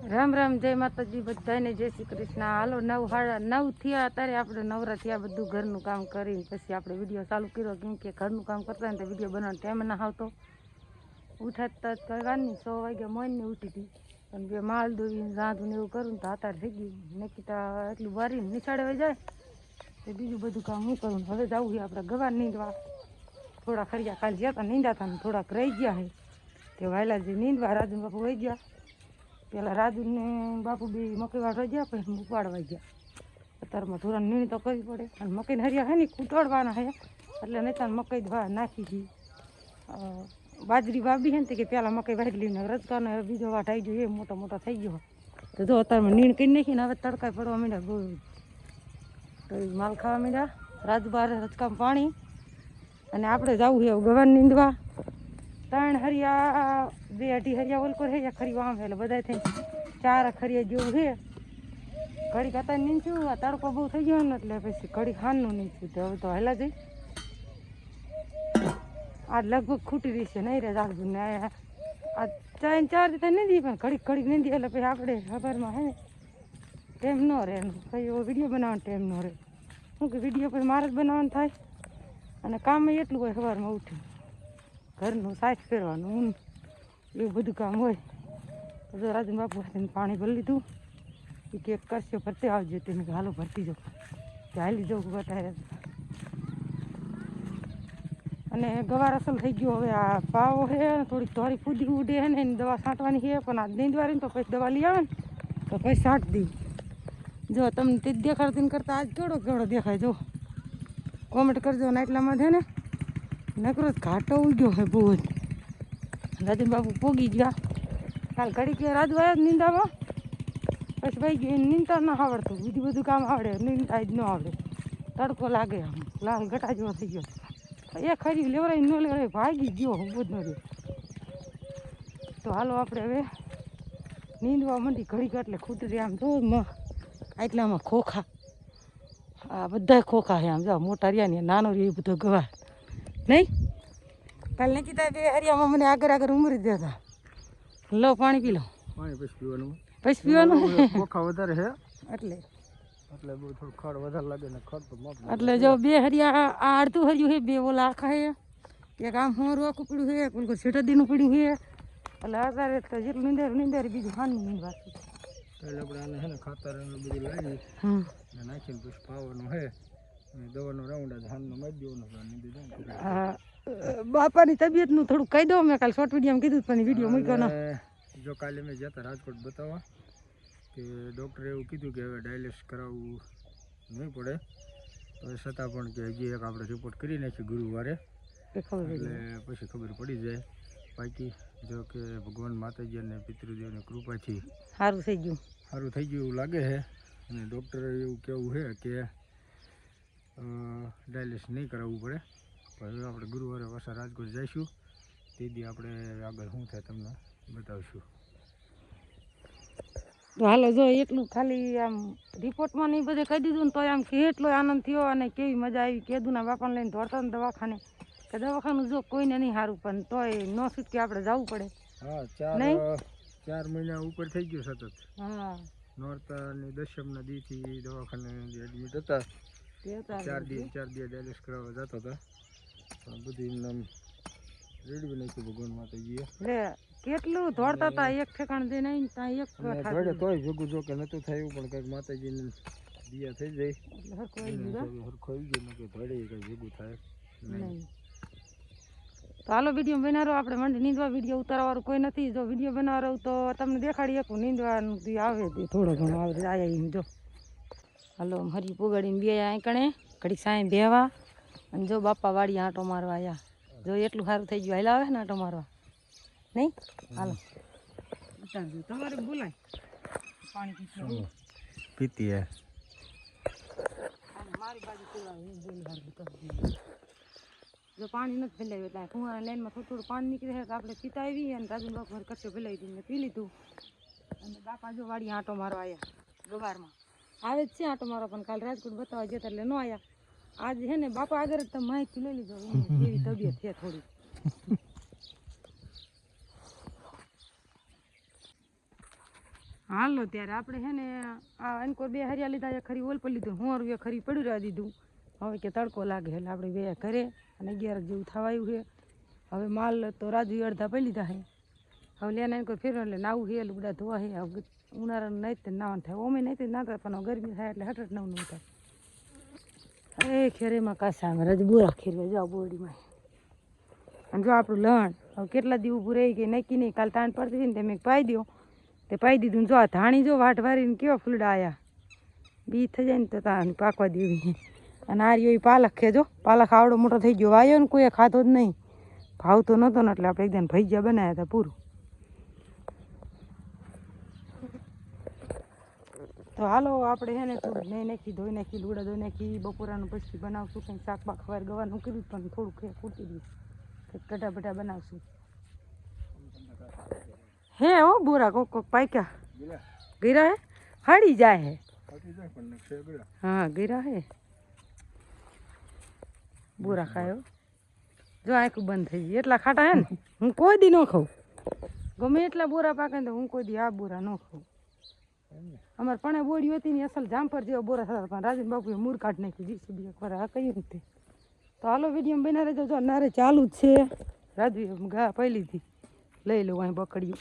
રામ રામ, જય માતાજી બધાને, જય શ્રી કૃષ્ણ. હાલો 9:30 થયા, અત્યારે આપણે નવરા થયા, બધું ઘરનું કામ કરીને પછી આપણે વિડીયો ચાલુ કર્યો. કેમ કે ઘરનું કામ કરતા ને તો વિડીયો બનાવવાનો ટાઈમ ના આવતો. ઉઠાતા કરવાની 6 વાગ્યા મોઈને ઉઠી હતી, પણ બે માલ દોરીને રાંધું ને એવું કરું તો અત્યારે થઈ ગયું. નકીતા એટલું વારીને નિશાળે વહી જાય તો બીજું બધું કામ હું કરું. હવે જવું છે આપણે ગવાર નીંદવા. થોડા ખરિયા કાલે ગયા હતા નીંદાતા ને થોડાક રહી ગયા છે તે વાયલા જે નીંદવા રાજુ બાપુ વહી ગયા. પેલા રાજુ ને બાપુ બી મકઈ વાળવા ગયા, પછી ઉપાડવા ગયા. અત્યારમાં થોડા નીણ તો કરવી પડે, અને મકઈને હરિયા હે ને કૂટવાડવાના હે એટલે નહીં તો મકઈ જ નાખી છે. બાજરી વાવી છે ને કે પેલા મકઈ વાળી લઈને રજકાને બીજો વાટ આવી ગયો, એ મોટો મોટો થઈ ગયો. તો જો અત્યારમાં નીણ કરી નાખીને હવે તડકા પડવા માંડ્યા બહુ, તો માલ ખાવા માંડ્યા. રાજુ બાર રજકામાં પાણી, અને આપણે જવું છે ગવાર નીંદવા. 3 હરિયા 2-2.5 હરિયા ઓલકોર છે, ખરી આમ એટલે બધા થઈ 4 ખરિયા જેવું છે. ઘડી કતા નીંદશું, આ તડકો બહુ થઈ ગયો ને એટલે પછી ઘડી ખાનનું નીંદશું. તો હવે તો હેલા જઈ આ લગભગ ખૂટી રહી છે નહીં રે જાગતું ને. આ 4 રીતે નીંદી પણ ઘડીક નીંદી એટલે પછી આપણે ખબરમાં હે ને ટેમ ન રહે, પછી એવો વિડીયો બનાવવાનો ટેમ ન રહે. શું કે વિડીયો પછી મારે જ બનાવવાનું થાય, અને કામ એટલું હોય સવારમાં ઉઠી ઘરનું સાફ ફેરવાનું એવું બધું કામ હોય. તો રાજુ બાપુ પાણી ભરી લીધું, એ કેક કરશે ભરતે આવજો. તેને હાલો ભરતી જાઉં તે હાલી જવું બતાવે. અને ગવાર અસલ થઈ ગયો. હવે આ પાવો છે થોડીક ધોરી કૂદી ઉડે છે ને એની દવા છાંટવાની છે, પણ આ નીંદવાની તો પછી દવા લઈ આવે ને તો પછી છાંટ દી. જો તમને તે દેખાડતી ને કરતાં આજ કેવડો દેખાય. જો કોમેન્ટ કરજો ને. એટલામાં છે ને નકરો ઘાટો ઉગ્યો છે બહુ જ. રાજુ બાપુ પોગી ગયા. કાલ ઘડી કે રાજુ આવ્યા નીંદામાં, પછી ભાઈ ગયું નીંદતા ના આવડતું, બીજું બધું કામ આવડે, નીંદતા જ ન આવડે. તડકો લાગે આમ લાલ ગટા જેવો થઈ ગયો. એ ખરી લેવરાય ન લેવરાય ભાગી ગયો ઊભો જ ન રહ્યો. તો હાલો આપણે હવે નીંદવા માંડી. ઘડીક એટલે ખૂટરી આમ જો આટલામાં ખોખા, આ બધા ખોખા છે આમ જો મોટા રહ્યા ને નાનો રહ્યો એ બધો ગવાર નહીં. કાલે નક્કી 2 હરિયામાં મને આગળ ઉમરી દેતા. લો પાણી પી લો. પાણી પછી પીવાનું, પછી પીવાનું ખોખા વધારે છે એટલે બહુ થોડું ખડ વધારે લાગે ને ખડ તો માપ. એટલે જો 2 હરિયા આ અડધું હરિયું છે, 2 ઓલા આખા છે, એક આમ હોરું આખું પડ્યું છે, એક ઓલું છેટદીનું પડ્યું છે. એટલે અત્યારે તો જેટલું નીંદર બીજું ખાનું નીંદવા છે. એટલે આપણે આને છે ને ખાતર બધું લાવી ને નાખીને પછી પાવાનું છે, અને દવાનો રાઉન્ડ જ હાનનો મારી દેવાનો. હા, બાપાની તબિયતનું થોડું કહી દો. મેં કાલે શોર્ટ વિડીયોમાં કીધું પણ વિડીયો મૂક્યો ના. જો કાલે મેં જતા રાજકોટ બતાવવા કે ડૉક્ટરે એવું કીધું કે હવે ડાયાલિસિસ કરાવવું નહીં પડે, તો છતાં પણ કે હજી એક આપણે રિપોર્ટ કરી નાખીએ ગુરુવારે, એટલે પછી ખબર પડી જાય. બાકી જો કે ભગવાન માતાજી અને પિતૃદેવની કૃપાથી સારું થઈ ગયું એવું લાગે છે. અને ડૉક્ટરે એવું કહેવું છે કે ડાયાલિસિસ નહીં કરાવવું પડે. પણ હવે આપણે ગુરુવારે પાછા રાજકોટ જઈશું, તે દી આપણે આગળ શું થાય તમને બતાવશું. તો હાલો જો એટલું ખાલી આમ રિપોર્ટમાં નહીં બધે કહી દીધું ને તો આમ કેટલો આનંદ થયો અને કેવી મજા આવી. કેદુના બાપાને લઈને દોડતા ને દવાખાને, કે દવાખાનું જો કોઈને નહીં સારું પણ તોય ન છૂટકે આપણે જવું પડે. હા, 4 મહિના ઉપર થઈ ગયું સતત. હા, નોરતાની 10મના દીથી દવાખાને એડમિટ હતા. 4 દી ડાયાલિસિસ કરાવવા જતા હતા, પણ બધું નામ રેડી નાખ્યું ભગવાન માતાજીએ. કેટલું દોડતા હતા, એક ઠેકાણ જઈને ધોડે તોય ભેગું જો કે નતું થયું, પણ કંઈક માતાજીને દિયા થઈ જાય હરખો આવી ગયો ને કે ધોડે કંઈ ભેગું થાય નહીં. તો હાલો વિડીયો બનાવો. આપણે મંડી નીંદવા. વિડીયો ઉતારવાળું કોઈ નથી. જો વિડીયો બનાવવા તો તમને દેખાડી શકું. નીંદવાનું આવે થોડો ઘણો આવે આયા એમ જો. હાલો હરી પોગાડીને બે આંકણે ઘડી સાંઈ બેવા, અને જો બાપા વાડી આંટો મારવા આવ્યા. જો એટલું સારું થઈ ગયું. હાલ આવે ને આંટો મારવા નહીં. હાલો તમારે બોલાય પાણી પીતી હે મારી બાજુ જો પાણી નથી ફેલાવ્યું એટલે કુંવારા લાઈનમાં થોડું પાણી નીકળે છે તો આપણે પીતા આવી. અને રાજુ બાપુ કચ્ચો ફેલાવી દીધું પી લીધું. અને બાપા જો વાડી આંટો મારવા આવ્યા. ગવારમાં આવે જ છે આંટો મારવા, પણ કાલે રાજકોટ બતાવવા જતા એટલે ન આવ્યા. આજ છે ને બાપા આગળ જ તમે માહિતી લઈ લીધો એવી તબિયત છે થોડી. હાલો ત્યારે આપણે છે ને આ અનકોર 2 હરિયા લીધા છે, ખરી ઓલ પર લીધું, 100 રૂપિયા ખરી પડ્યું રહેવા દીધું. હવે કે તડકો લાગે એટલે આપણે 2 ઘરે અને 11 જેવું થવાયું છે. હવે માલ તો રાજુ અડધા પડી લીધા છે. હવે લેના કોઈ ફેરવા એટલે નાવું છે, લુગડા ધોવા છે. હવે ઉનાળાનું નહીં તે નાવાનું થાય, ઓમે નહીં ના થાય પણ ગરમી થાય એટલે હઠ નવું થાય. એ ખેરેમાં કાસા અમે રજ બોરા ખેરવા જાઓ બોરડીમાં. અને જો આપણું લણ હવે કેટલા દી ઊભું રહી ગઈ નક્કી નહીં. કાલ તાણ પડતી હતી ને તે મેં પાઈ દો તે પાઈ દીધું. જો આ ધાણી જો વાટ વારીને કેવા ફૂલડા આવ્યા, બી થઈ જાય ને તો તાણ પાકવા દેવી. અને આ રહ્યો એ પાલક છે, જો પાલક આવડો મોટો થઈ ગયો, વાયો ને કોઈએ ખાધો જ નહીં, ભાવતો નહોતો ને એટલે આપણે એકદમ ભજીયા બનાવ્યા હતા પૂરું. તો હાલો આપણે છે ને થોડું નહીં નાખી ધોઈ નાખી લુગડા ધોઈ નાખી બપોરાનું પછી બનાવશું કંઈક શાક બાક ખવાર ગવાનું કર્યું પણ થોડુંક ફૂટી ગયું, કંઈક કટા બટા બનાવશું. હે હો બોરા કોક કોક પાક્યા ગીરા હે હાડી જાય હે. હા ગીરા હે બોરા ખાયો જો આંખું બંધ થઈ ગઈ એટલા ખાટા હે ને. હું કોઈ દી ન ખાઉં, ગમે એટલા બોરા પાકે ને હું કોઈ દી આ બોરા ન ખાઉં. અમારે પણ બોડી હતી ને અસલ જામપર જેવા બોરા થતા પણ રાજન બાપુએ મૂર કાઢી નાખ્યું જીસીબી એકવાર આ કઈ રીતે. તો હાલો વિડીયો બના રહેજો. જો નારે ચાલુ જ છે, રાજુએ ઘા પાઈ લીધી, લઈ લઉં અહીં બકડ્યું.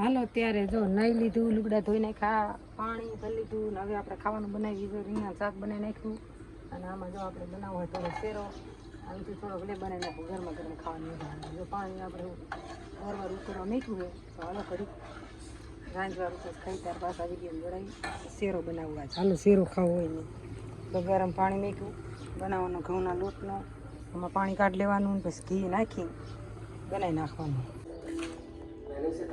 હાલો ત્યારે જો નાઈ લીધું, લુગડા ધોઈ નાખ્યા, પાણી ભરી લીધું ને હવે આપણે ખાવાનું બનાવી દીધું. રીંગણા શાક બનાવી નાખ્યું અને આમાં જો આપણે બનાવવો હોય થોડો શેરો આનાથી થોડોક લે બનાવી નાખું, ગરમા ગરમ ખાવાની મજા આવે. જો પાણી આપણે વારવાર ઉતરવા મૂક્યું હોય તો હાલો કરી રાંધવા રૂપસ ખાઈ ત્યાર પાછા વિડીયો જોડાવી શેરો બનાવવા. ચાલો શેરો ખાવો હોય ને તો ગરમ પાણી મૂક્યું, બનાવવાનો ઘઉંના લોટનો, એમાં પાણી કાઢી લેવાનું પછી ઘી નાખી બનાવી નાખવાનું.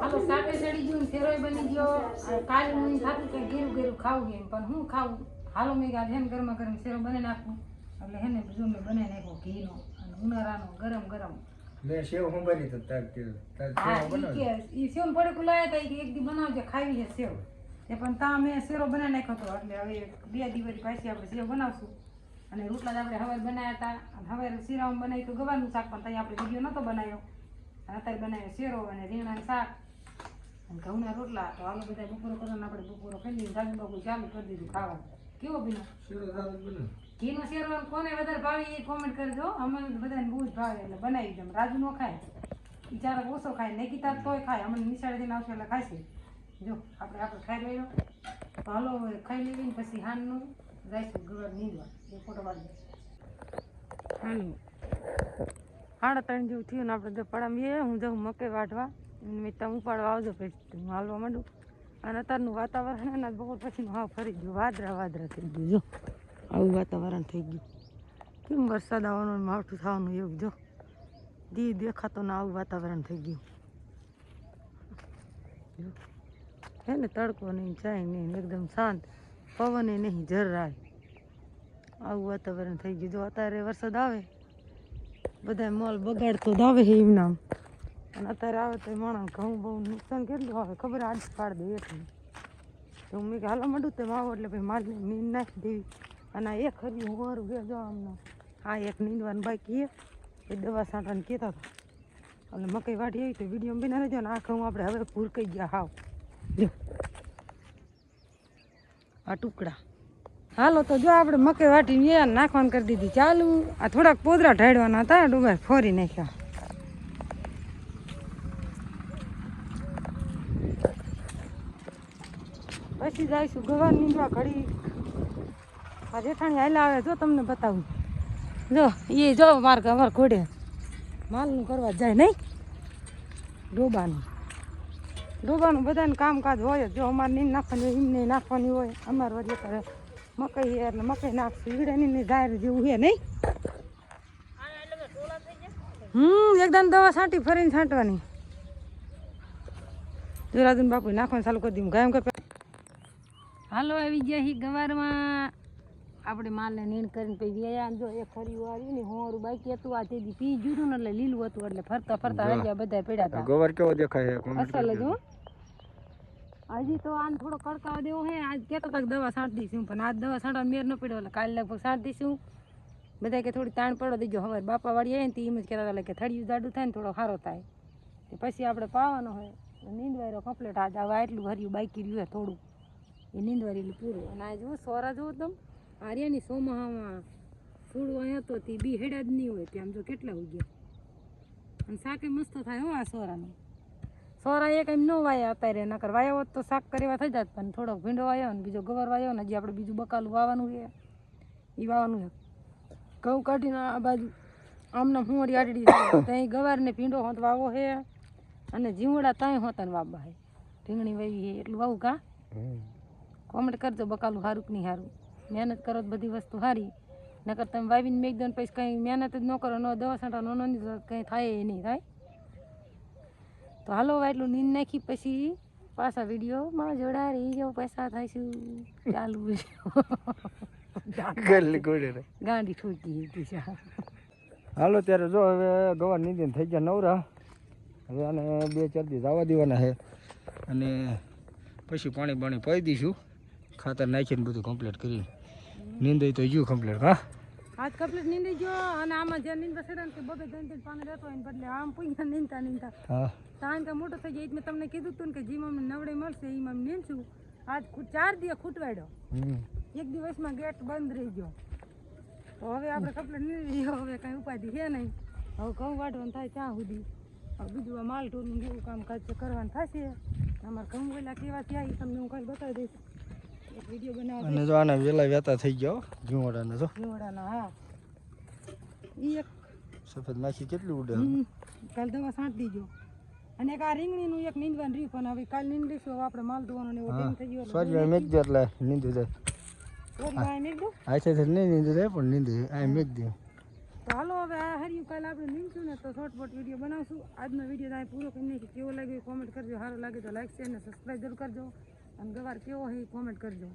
હાલો શાકે ચડી ગયું, શેરોય બની ગયો. કાલે હું થતું કે ઘેરું ઘેરું ખાવું એમ પણ હું ખાવું. હાલો મેં આજે હેને ગરમા ગરમ શેરો બનાવી નાખું એટલે હેને જો મેં બનાવી નાખ્યો ઘીનો અને ઉનાળાનો ગરમ ગરમ. મેં સેવ હું બની તો તાર ઈ સેવ પડે કુલાયા હતા કે એક દી બનાવજે ખાવી છે સેવ એ પણ તા મેં શેરો બનાવી નાખ્યો હતો એટલે હવે 2 દિવસ પાછી આપણે સેવ બનાવશું. અને રોટલા જ આપણે હવાર બનાવ્યા હતા અને હવાર શીરામાં બનાવી તો ગવાનું શાક પણ ત્યાં આપણે વિડીયો નહોતો બનાવ્યો. અત્યારે બનાવ્યો શેરો અને રીંગણાનું શાક અને ઘઉંના રોટલા. તો હાલો બધા બપોરો કરવાનો આપણે બપોરો ખાઈ લઈએ. રાજુ બાપુ ચાલુ કરી દીધું ખાવાનું. કેવો બીનો ઘીનો શેરો કોને વધારે ભાવે એ કોમેન્ટ કરજો. અમને બધાને બહુ જ ભાવે એટલે બનાવી દઉં. રાજુ ન ખાય, બિચારા ઓછો ખાય, નગીતા તોય ખાય, અમને નિશાળેથી આવશે એટલે ખાશે. જો આપણે ખાઈ લઈ લો. તો હાલો ખાઈ લેવીને પછી હાનનું જઈશું ગવર નીંદવા એ ફોટો પાડી. હાલો 3:30 જેવું થયું ને આપણે પડામીએ. હું જાઉં મકઈ વાઢવા, મેં તમે ઉપાડવા આવજો પછી હું હાલવા માંડું. અને અત્યારનું વાતાવરણ એના બપોર પછીનું હા ફરી ગયું, વાદળા થઈ ગયું. જો આવું વાતાવરણ થઈ ગયું, કેમ વરસાદ આવવાનું માવઠું થવાનું એવું. જો દી દેખાતો ને આવું વાતાવરણ થઈ ગયું. હે ને તડકો નહીં, ચાય નહીં, એકદમ શાંત, પવને નહીં, જરાય આવું વાતાવરણ થઈ ગયું. જો અત્યારે વરસાદ આવે બધા મોલ બગાડતો જ આવે છે એમ નામ, અને અત્યારે આવે તો માણસ ઘઉં બહુ નુકસાન કેટલું આવે ખબર આજ પાડ દે એટલું. તો મેં કે હાલો માંડું તેમ આવો એટલે ભાઈ માલ નીંદ નાખી દેવી. અને આ એક હર્યું હોરું છે જો આમનો, આ એક નીંદવાનું બાકી એ દવા છાંટવાની કહેતા હતા. એટલે મકઈ વાઢી આવી તો વિડીયો બના રહેજો. ને આ ઘઉં આપણે હવે ભૂરકાઈ ગયા હાવ. જો આ ટુકડા. હાલો તો જો આપણે મકઈ વાટીને નાખવાનું કરી દીધી ચાલુ. આ થોડાક પોદરા ઢાળવાના હતા, ડુંગર ફોરી નાખ્યા. પછી જઈશું ગવાર નીંદવા ઘડી. આ જેઠાણી હાલા આવે જો તમને બતાવું. જો એ જો અમારે ઘોડે માલનું કરવા જાય નહીં, ડોબાનું બધાને કામકાજ હોય જ. જો અમારે નીંદ નાખવાની હોય એમને નાખવાની હોય. અમારે વળી અત્યારે મકઈ છે એટલે મકઈ નાખશું. ઈડાની ગાયર જેવું છે નહીં. એકદમ દવા છાંટી ફરીને છાંટવાની. જોરાજન બાપુ નાખવાનું ચાલુ કરી દીધું ગાયમ કે. હાલો આવી ગયા હી ગવારમાં આપણે માલને નીણ કરીને પછી વ્યાયા. જો એક ખરી વાળી ને હોરું બાકી હતું. આ તેથી પી જુદું ને એટલે લીલું હતું એટલે ફરતા ફરતા હજી બધા પડ્યા હતા. ગવાર કેવો દેખાય છે અસલ જ હો. હજી તો આને થોડો કડકાવ દેવો હે. આજ કહેતા હતા દવા છાંટી દઈશું પણ આજ દવા છાંટવાનો મેર ન પડ્યો એટલે કાલે લગભગ છાંટી દઈશું. બધા કે થોડી તાણ પડો દેજો. હવે બાપા વાળી આવે ને તો એમ જ કહેતા હતા કે થળિયું જાડું થાય ને થોડો સારો થાય પછી આપણે પાવાનો હોય નીંદવાયરો કમ્પ્લીટ આજ આવા એટલું હર્યું બાકી રહ્યું હે થોડું એ નીંદવારેલું પૂરું અને આ જુઓ સોરા જુઓ તમે આર્યાની સોમાહામાં ફૂડું અહીંયા તો તે બી હેડા જ નહીં હોય ત્યાં જો કેટલા ઉગ્યા અને શાકે મસ્ત થાય હો આ સોરાનું સોરા એક એમ ન વાયા અત્યારે નકર વાયા હોત તો શાક કરવા થઈ જાત પણ થોડોક ભીંડો વાયો ને બીજો ગવાર વાયો ને હજી આપણે બીજું બકાલું વાવવાનું છે એ વાવવાનું છે ઘઉં કાઢીને આ બાજુ આમને હુંરી આડડી ત્યાં ગવારને ભીંડો હોત વાવો છે અને જીવડા ત્યાં હોતા ને વાવવા છે રીંગણી વાવી છે એટલું વાવું કા કોમેન્ટ કરજો બકાલું સારું કે નહીં સારું મહેનત કરો તો બધી વસ્તુ સારી નકર તમે વાવીને મેક દો ને પછી કંઈ મહેનત જ ન કરો ન દવા છાંટા ન કંઈ થાય એ નહીં થાય તો હાલો એટલું નીંદ નાખી પછી પાછા વિડીયોમાં જોડા રહી જાઓ પૈસા થાયશું ચાલુ ગાંડી ઠોકી હતી હાલો ત્યારે જો હવે ગવાર નીંદીને થઈ ગયા નવરા હવે આને 2-4 દિવસ આવવા દેવાના છે અને પછી પાણી બાણી પાઈ દઈશું ખાતર નાખીને બધું કમ્પ્લીટ કરી નીંદાઈ તો ગયું કમ્પ્લીટ હા આજ કમ્પ્લીટ નીંદી ગયો અને આમાં જે નીંદવા છે ને કે બબે 3 પાણી રહેતો હોય ને બદલે આમ પૂછ્યા નીંદતા હા તાન કે મોટો થઈ જાય મેં તમને કીધું હતું ને કે જીમ અમને નવડે મળશે એમાં નીંદશું આજ 4 દિવસ ખૂટવાડ્યો એક દિવસમાં ગેટ બંધ રહી ગયો તો હવે આપણે કમ્પ્લીટ નીંદી ગયો હવે કાંઈ ઉપાધિ છે નહીં હવે ઘઉં વાઢવાનું થાય ત્યાં સુધી હવે બીજું આ માલ ઢોરનું જેવું કામકાજ કરવાનું થશે અમારે ઘઉં વેલા કેવા થયા એ તમને હું કાંઈ બતાવી દઈશ એક વિડીયો બનાવવા અને જો આના વેલા વેતા થઈ ગયો ઘીવડાને જો જીવડાના હા એ એક સફેદ માખી કેટલી ઉડે કાલ દવા છાંટ દીજો અને એક આ રીંગણીનું એક નીંદવાનું રહ્યું પણ હવે કાલ નીંદીશું હવે આપણે માલ ધોવાનો ને એવો ટાઈમ થઈ ગયો સોરી મેક દે એટલે નીંદું જાય સોરી મેં કીધું આ છે નહીં નીંદું જાય પણ નીંદું આ મેક દે તો હાલો હવે આ હર્યું કાલે આપણે નીંદશું ને તો શોર્ટપોટ વિડીયો બનાવશું આજનો વિડીયો તમે પૂરો કરીને કેવો લાગ્યો કોમેન્ટ કરજો સારો લાગે તો લાઈક શેર અને સબસ્ક્રાઈબ જરૂર કરજો અને ગવાર કેવો હોય એ કોમેન્ટ કરજો